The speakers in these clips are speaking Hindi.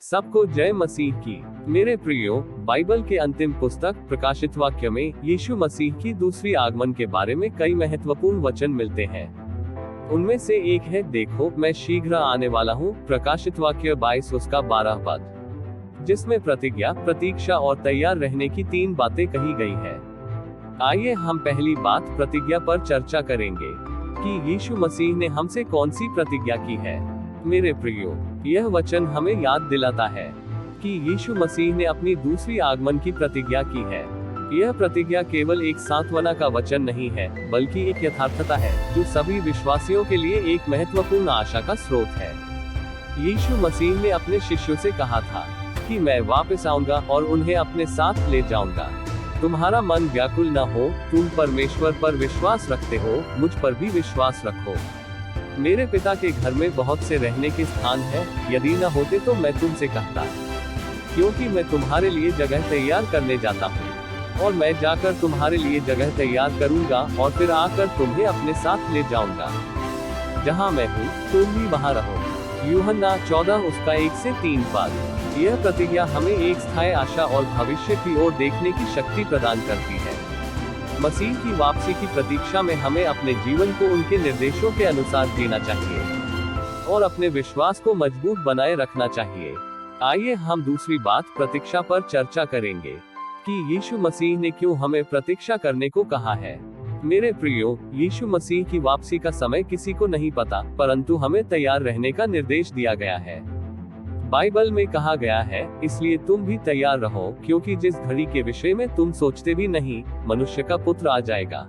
सबको जय मसीह की। मेरे प्रियो, बाइबल के अंतिम पुस्तक प्रकाशित वाक्य में यीशु मसीह की दूसरी आगमन के बारे में कई महत्वपूर्ण वचन मिलते हैं। उनमें से एक है, देखो मैं शीघ्र आने वाला हूँ, प्रकाशित वाक्य 22 उसका 12 पद, जिसमें प्रतिज्ञा, प्रतीक्षा और तैयार रहने की 3 बातें कही गई है। आइए हम पहली बात प्रतिज्ञा पर चर्चा करेंगे कि यीशु मसीह ने हमसे कौन सी प्रतिज्ञा की है। मेरे प्रियो, यह वचन हमें याद दिलाता है कि यीशु मसीह ने अपनी दूसरी आगमन की प्रतिज्ञा की है। यह प्रतिज्ञा केवल एक सांत्वना का वचन नहीं है, बल्कि एक यथार्थता है जो सभी विश्वासियों के लिए एक महत्वपूर्ण आशा का स्रोत है। यीशु मसीह ने अपने शिष्यों से कहा था कि मैं वापस आऊंगा और उन्हें अपने साथ ले जाऊंगा। तुम्हारा मन व्याकुल न हो, तुम परमेश्वर पर विश्वास रखते हो, मुझ पर भी विश्वास रखो। मेरे पिता के घर में बहुत से रहने के स्थान हैं, यदि न होते तो मैं तुमसे कहता, क्योंकि मैं तुम्हारे लिए जगह तैयार करने जाता हूँ, और मैं जाकर तुम्हारे लिए जगह तैयार करूंगा और फिर आकर तुम्हें अपने साथ ले जाऊंगा। जहाँ मैं हूँ, तुम भी वहाँ रहो। यूहन्ना 14 उसका 1 से 3 पद। यह प्रतिज्ञा हमें एक स्थायी आशा और भविष्य की ओर देखने की शक्ति प्रदान करती है। मसीह की वापसी की प्रतीक्षा में हमें अपने जीवन को उनके निर्देशों के अनुसार जीना चाहिए और अपने विश्वास को मजबूत बनाए रखना चाहिए। आइए हम दूसरी बात प्रतीक्षा पर चर्चा करेंगे कि यीशु मसीह ने क्यों हमें प्रतीक्षा करने को कहा है। मेरे प्रियो, यीशु मसीह की वापसी का समय किसी को नहीं पता, परंतु हमें तैयार रहने का निर्देश दिया गया है। बाइबल में कहा गया है, इसलिए तुम भी तैयार रहो, क्योंकि जिस घड़ी के विषय में तुम सोचते भी नहीं, मनुष्य का पुत्र आ जाएगा।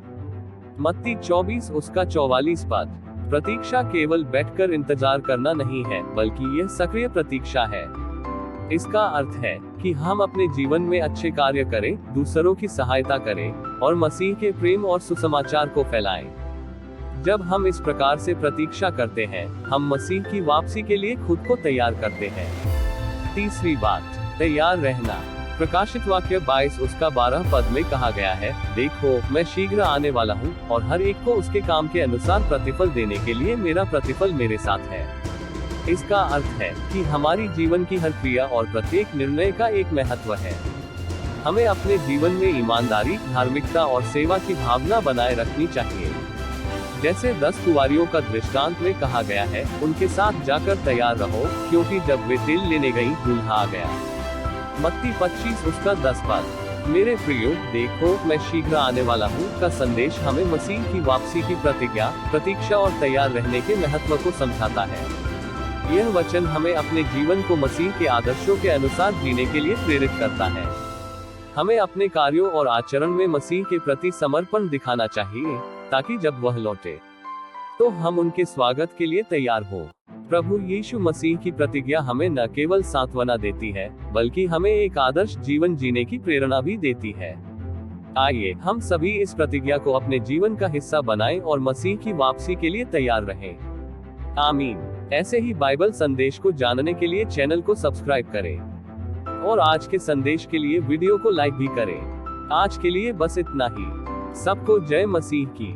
मत्ती 24 उसका 44 पद। प्रतीक्षा केवल बैठकर इंतजार करना नहीं है, बल्कि यह सक्रिय प्रतीक्षा है। इसका अर्थ है कि हम अपने जीवन में अच्छे कार्य करें, दूसरों की सहायता करें और मसीह के प्रेम और सुसमाचार को फैलाएं। जब हम इस प्रकार से प्रतीक्षा करते हैं, हम मसीह की वापसी के लिए खुद को तैयार करते हैं। तीसरी बात, तैयार रहना। प्रकाशित वाक्य 22 उसका 12 पद में कहा गया है, देखो मैं शीघ्र आने वाला हूँ और हर एक को उसके काम के अनुसार प्रतिफल देने के लिए मेरा प्रतिफल मेरे साथ है। इसका अर्थ है कि हमारी जीवन की हर क्रिया और प्रत्येक निर्णय का एक महत्व है। हमें अपने जीवन में ईमानदारी, धार्मिकता और सेवा की भावना बनाए रखनी चाहिए। जैसे 10 कुंवारियों का दृष्टांत में कहा गया है, उनके साथ जाकर तैयार रहो, क्योंकि जब वे तेल लेने गई, दूल्हा आ गया। मत्ती 25 उसका 10 पद। मेरे प्रियो, देखो मैं शीघ्र आने वाला हूँ का संदेश हमें मसीह की वापसी की प्रतिज्ञा, प्रतीक्षा और तैयार रहने के महत्व को समझाता है। यह वचन हमें अपने जीवन को मसीह के आदर्शों के अनुसार जीने के लिए प्रेरित करता है। हमें अपने कार्यों और आचरण में मसीह के प्रति समर्पण दिखाना चाहिए, ताकि जब वह लौटे तो हम उनके स्वागत के लिए तैयार हो। प्रभु यीशु मसीह की प्रतिज्ञा हमें न केवल सांत्वना देती है, बल्कि हमें एक आदर्श जीवन जीने की प्रेरणा भी देती है। आइए हम सभी इस प्रतिज्ञा को अपने जीवन का हिस्सा बनाएं और मसीह की वापसी के लिए तैयार रहें। आमीन। ऐसे ही बाइबल संदेश को जानने के लिए चैनल को सब्सक्राइब करें और आज के संदेश के लिए वीडियो को लाइक भी करें। आज के लिए बस इतना ही। सबको जय मसीह की।